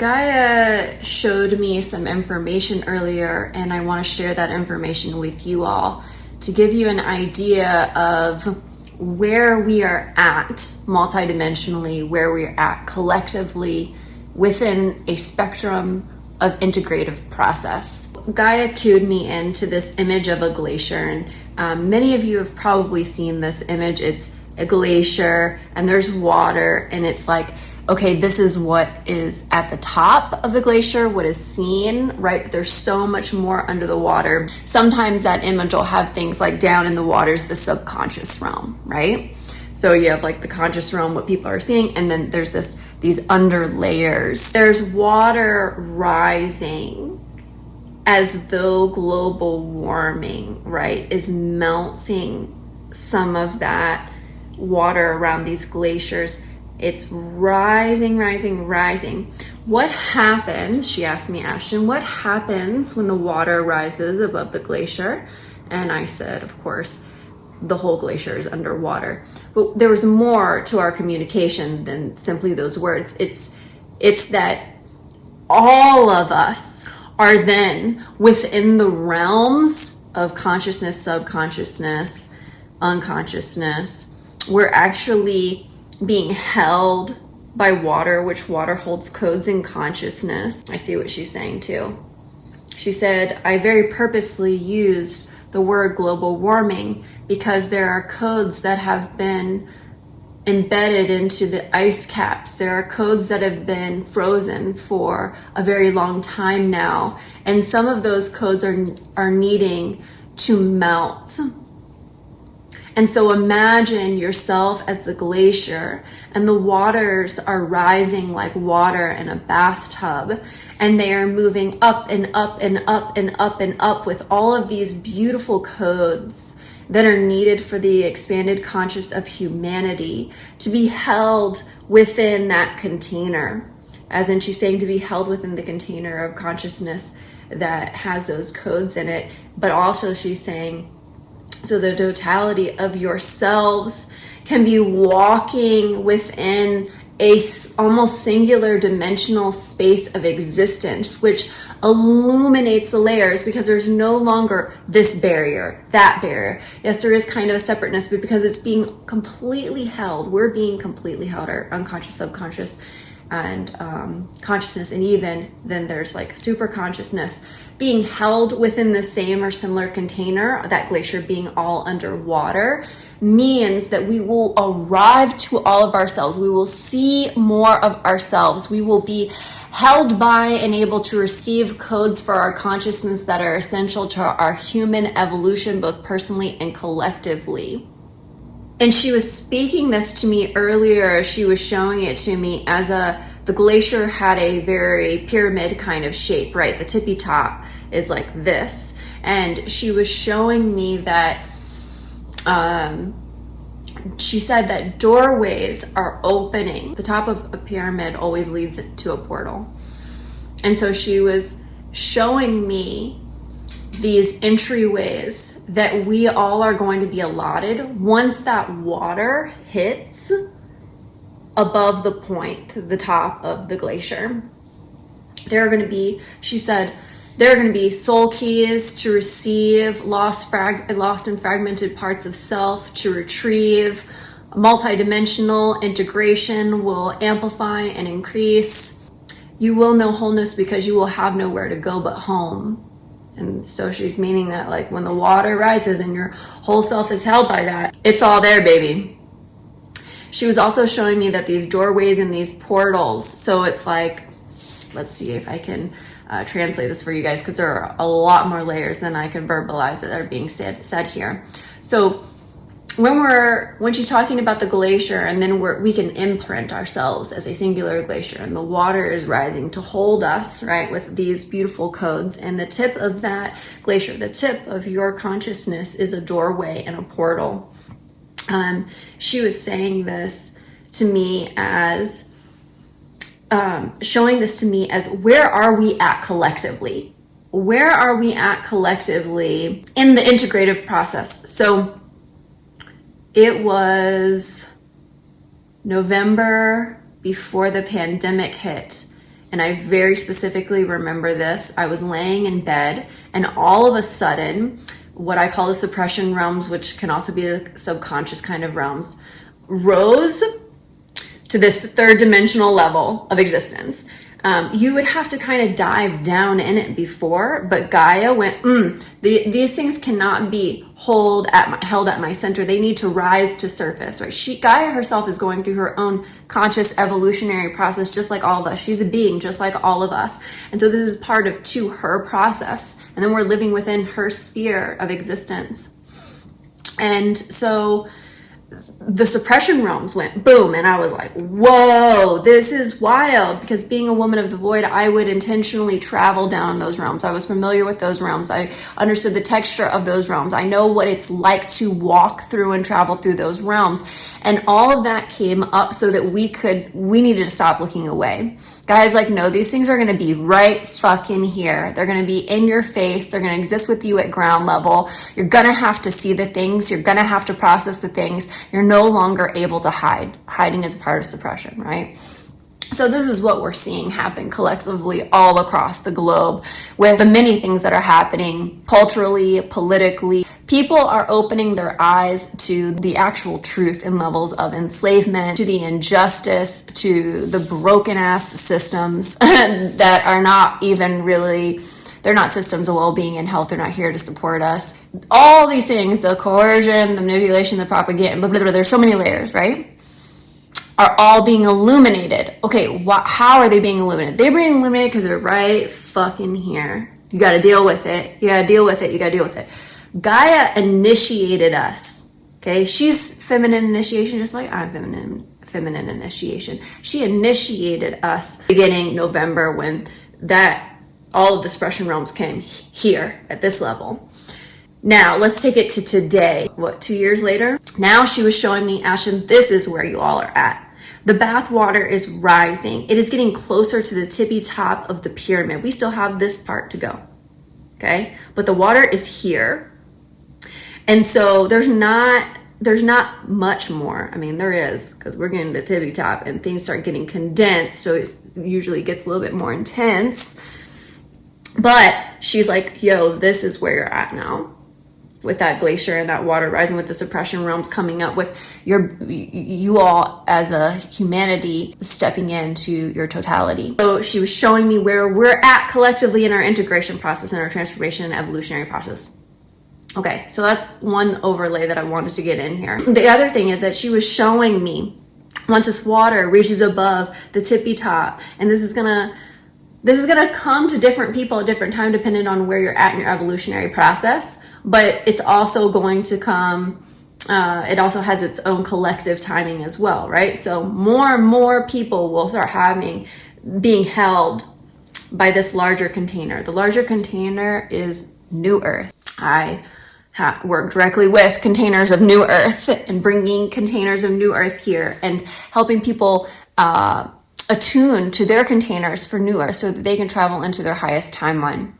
Gaia showed me some information earlier, and I want to share that information with you all to give you an idea of where we are at multidimensionally, where we are at collectively within a spectrum of integrative process. Gaia cued me into this image of a glacier, and many of you have probably seen this image. It's a glacier and there's water, and it's like, okay, this is what is at the top of the glacier, what is seen, right? But there's so much more under the water. Sometimes that image will have things like down in the waters, the subconscious realm, right? So you have like the conscious realm, what people are seeing, and then there's these under layers. There's water rising as though global warming, right, is melting some of that water around these glaciers. It's rising, rising, rising. What happens, she asked me, Ashtyn, what happens when the water rises above the glacier? And I said, of course, the whole glacier is underwater. But there was more to our communication than simply those words. It's that all of us are then within the realms of consciousness, subconsciousness, unconsciousness. We're actually being held by water, which water holds codes in consciousness. I see what she's saying too. She said, I very purposely used the word global warming because there are codes that have been embedded into the ice caps. There are codes that have been frozen for a very long time now. And some of those codes are needing to melt. And so imagine yourself as the glacier, and the waters are rising like water in a bathtub, and they are moving up and up and up and up and up with all of these beautiful codes that are needed for the expanded conscious of humanity to be held within that container. As in, she's saying to be held within the container of consciousness that has those codes in it. But also she's saying, so the totality of yourselves can be walking within a almost singular dimensional space of existence, which illuminates the layers because there's no longer this barrier, that barrier. Yes, there is kind of a separateness, but because it's being completely held, we're being completely held, our unconscious, subconscious, and consciousness, and even then there's like super consciousness being held within the same or similar container, that glacier being all underwater, means that we will arrive to all of ourselves. We will see more of ourselves. We will be held by and able to receive codes for our consciousness that are essential to our human evolution, both personally and collectively. And she was speaking this to me earlier. She was showing it to me as the glacier had a very pyramid kind of shape, right? The tippy top is like this. And she was showing me that, she said that doorways are opening. The top of a pyramid always leads to a portal. And so she was showing me these entryways that we all are going to be allotted once that water hits above the point, the top of the glacier. There are going to be, she said, there are going to be soul keys to receive lost and fragmented parts of self, to retrieve. Multidimensional integration will amplify and increase. You will know wholeness because you will have nowhere to go but home. And so she's meaning that like when the water rises and your whole self is held by that, it's all there, baby. She was also showing me that these doorways and these portals, so it's like, let's see if I can translate this for you guys, because there are a lot more layers than I can verbalize that are being said here. So when she's talking about the glacier, and then we can imprint ourselves as a singular glacier, and the water is rising to hold us, right, with these beautiful codes, and the tip of that glacier, the tip of your consciousness, is a doorway and a portal. She was saying this to me as showing this to me as, where are we at collectively? Where are we at collectively in the integrative process? So it was November before the pandemic hit, And I very specifically remember this. I was laying in bed, and all of a sudden, what I call the suppression realms, which can also be the subconscious kind of realms, rose to this third dimensional level of existence. You would have to kind of dive down in it before, but Gaia went, these things cannot be held at my center. They need to rise to surface, right? Gaia herself is going through her own conscious evolutionary process, just like all of us. She's a being just like all of us. And so this is part of her process. And then we're living within her sphere of existence. And so the suppression realms went boom, and I was like, whoa, this is wild. Because being a woman of the void, I would intentionally travel down those realms. I was familiar with those realms. I understood the texture of those realms. I know what it's like to walk through and travel through those realms. And all of that came up so that we needed to stop looking away. Guys, like, no, these things are going to be right fucking here. They're going to be in your face. They're going to exist with you at ground level. You're going to have to see the things. You're going to have to process the things. You're no longer able to hide. Hiding is a part of suppression, right? So this is what we're seeing happen collectively all across the globe with the many things that are happening culturally, politically. People are opening their eyes to the actual truth in levels of enslavement, to the injustice, to the broken ass systems that are not even really, they're not systems of well-being and health. They're not here to support us. All these things, the coercion, the manipulation, the propaganda, blah, blah, blah, there's so many layers, right? Are all being illuminated. Okay, how are they being illuminated? They're being illuminated because they're right fucking here. You got to deal with it. You got to deal with it. You got to deal with it. Gaia initiated us. Okay, she's feminine initiation, just like I'm feminine initiation. She initiated us beginning November when all of the suppression realms came here at this level. Now, let's take it to today. 2 years later? Now she was showing me, Ashtyn, this is where you all are at. The bath water is rising. It is getting closer to the tippy top of the pyramid. We still have this part to go, okay? But the water is here. And so there's not much more. I mean, there is, because we're getting to the tippy top and things start getting condensed. So it usually gets a little bit more intense. But she's like, yo, this is where you're at now. With that glacier and that water rising, with the suppression realms coming up, with you all as a humanity stepping into your totality. So she was showing me where we're at collectively in our integration process, in our transformation and evolutionary process. Okay, so that's one overlay that I wanted to get in here. The other thing is that she was showing me once this water reaches above the tippy top, and this is gonna come to different people at different time depending on where you're at in your evolutionary process, but it's also going to come, it also has its own collective timing as well, right? So more and more people will start being held by this larger container. The larger container is New Earth. I work directly with containers of New Earth and bringing containers of New Earth here and helping people attune to their containers for New Earth so that they can travel into their highest timeline.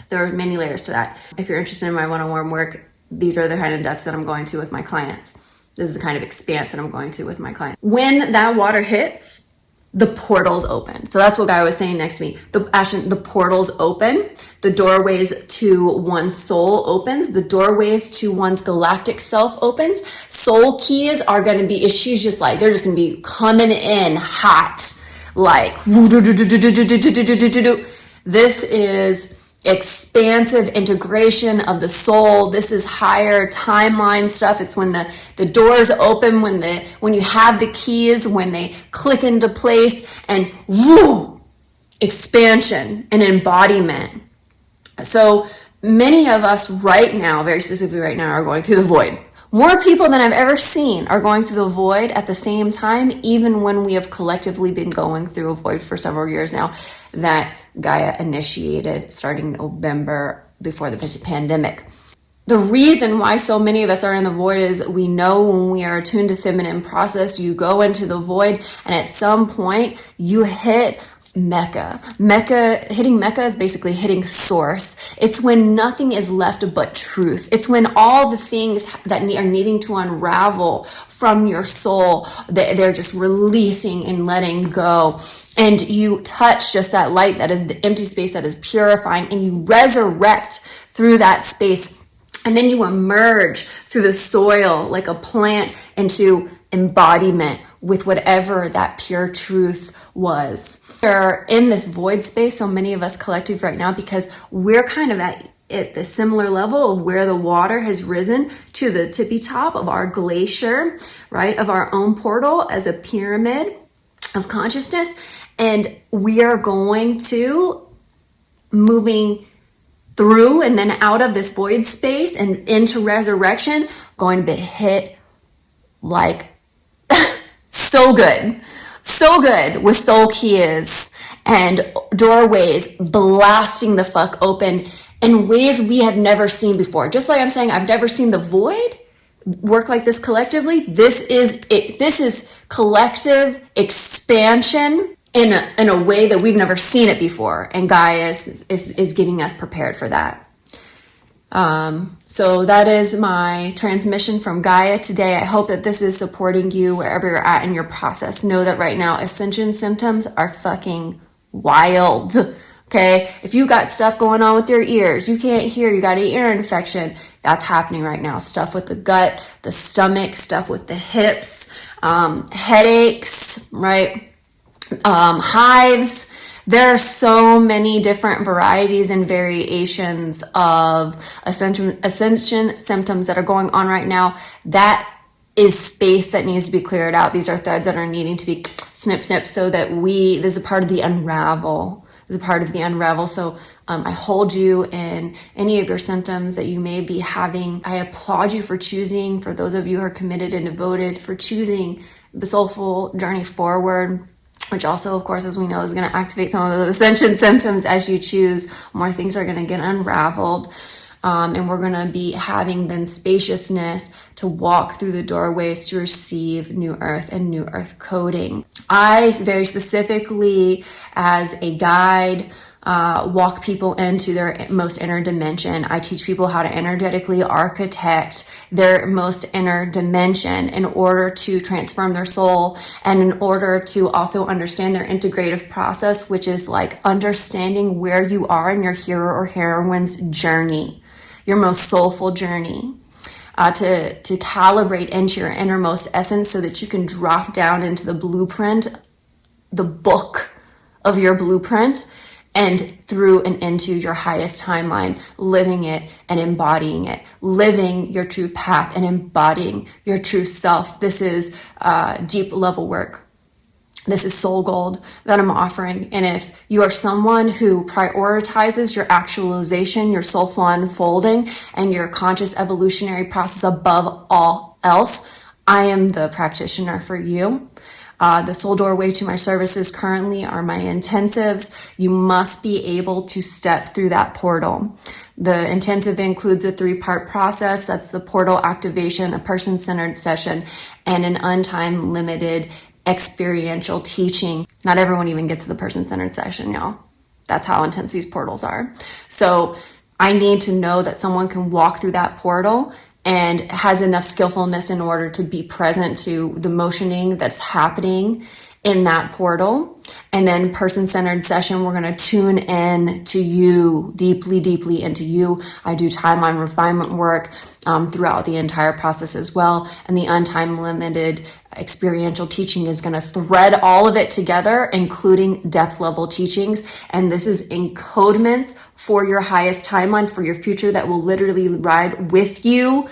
There are many layers to that. If you're interested in my one-on-one work, these are the kind of depths that I'm going to with my clients. This is the kind of expanse that I'm going to with my clients. When that water hits, the portals open. So that's what Gaia was saying next to me. The portals open. The doorways to one's soul opens. The doorways to one's galactic self opens. Soul keys are going to be, she's just like, they're just going to be coming in hot. Like, this is expansive integration of the soul. This is higher timeline stuff. It's when the doors open, when you have the keys, when they click into place, and woo, expansion and embodiment. So many of us right now, very specifically right now, are going through the void. More people than I've ever seen are going through the void at the same time, even when we have collectively been going through a void for several years now that Gaia initiated starting November before the pandemic. The reason why so many of us are in the void is we know when we are attuned to feminine process, you go into the void and at some point you hit Hitting Mecca is basically hitting source. It's when nothing is left but truth. It's when all the things that are needing to unravel from your soul, they're just releasing and letting go. And you touch just that light that is the empty space that is purifying, and you resurrect through that space. And then you emerge through the soil like a plant into embodiment with whatever that pure truth was. We're in this void space, so many of us collective right now, because we're kind of at the similar level of where the water has risen to the tippy top of our glacier, right? Of our own portal as a pyramid of consciousness. And we are going to moving through and then out of this void space and into resurrection, going to be hit like so good with soul keys and doorways blasting the fuck open in ways we have never seen before. Just like I'm saying, I've never seen the void work like this collectively. This is it. This is collective expansion in a way that we've never seen it before, and Gaia is getting us prepared for that. So that is my transmission from Gaia today. I hope that this is supporting you wherever you're at in your process. Know that right now, Ascension symptoms are fucking wild. Okay? If you got stuff going on with your ears, you can't hear, you got an ear infection, that's happening right now. Stuff with the gut, the stomach, stuff with the hips, headaches, right? Hives. There are so many different varieties and variations of ascension symptoms that are going on right now. That is space that needs to be cleared out. These are threads that are needing to be snip, so that this is a part of the unravel. This is a part of the unravel. So I hold you in any of your symptoms that you may be having. I applaud you for choosing, for those of you who are committed and devoted, for choosing the soulful journey forward, which also, of course, as we know, is going to activate some of those ascension symptoms as you choose. More things are going to get unraveled. And we're going to be having then spaciousness to walk through the doorways to receive new earth and new earth coding. I very specifically, as a guide, walk people into their most inner dimension. I teach people how to energetically architect their most inner dimension in order to transform their soul and in order to also understand their integrative process, which is like understanding where you are in your hero or heroine's journey, your most soulful journey. To calibrate into your innermost essence so that you can drop down into the blueprint, the book of your blueprint, and through and into your highest timeline, living it and embodying it, living your true path and embodying your true self. This is deep level work. This is soul gold that I'm offering. And if you are someone who prioritizes your actualization, your soulful unfolding, and your conscious evolutionary process above all else, I am the practitioner for you. The soul doorway to my services currently are my intensives. You must be able to step through that portal. The intensive includes a 3-part process. That's the portal activation, a person-centered session, and an untimed limited experiential teaching. Not everyone even gets to the person-centered session, y'all. That's how intense these portals are. So I need to know that someone can walk through that portal and has enough skillfulness in order to be present to the motioning that's happening in that portal. And then person-centered session, we're going to tune in to you, deeply into you. I do timeline refinement work throughout the entire process as well. And the untimed limited experiential teaching is going to thread all of it together, including depth level teachings. And this is encodements for your highest timeline, for your future, that will literally ride with you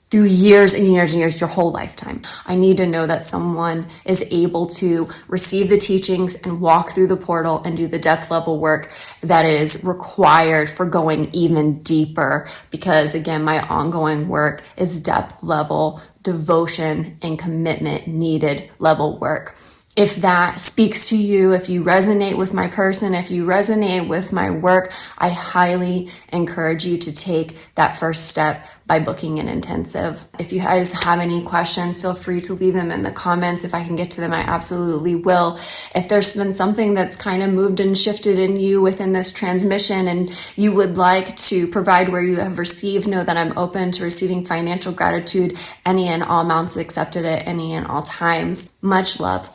through years and years and years, your whole lifetime. I need to know that someone is able to receive the teachings and walk through the portal and do the depth level work that is required for going even deeper. Because again, my ongoing work is depth level devotion and commitment needed level work. If that speaks to you, if you resonate with my person, if you resonate with my work, I highly encourage you to take that first step by booking an intensive. If you guys have any questions, feel free to leave them in the comments. If I can get to them, I absolutely will. If there's been something that's kind of moved and shifted in you within this transmission and you would like to provide where you have received, know that I'm open to receiving financial gratitude, any and all amounts accepted at any and all times. Much love.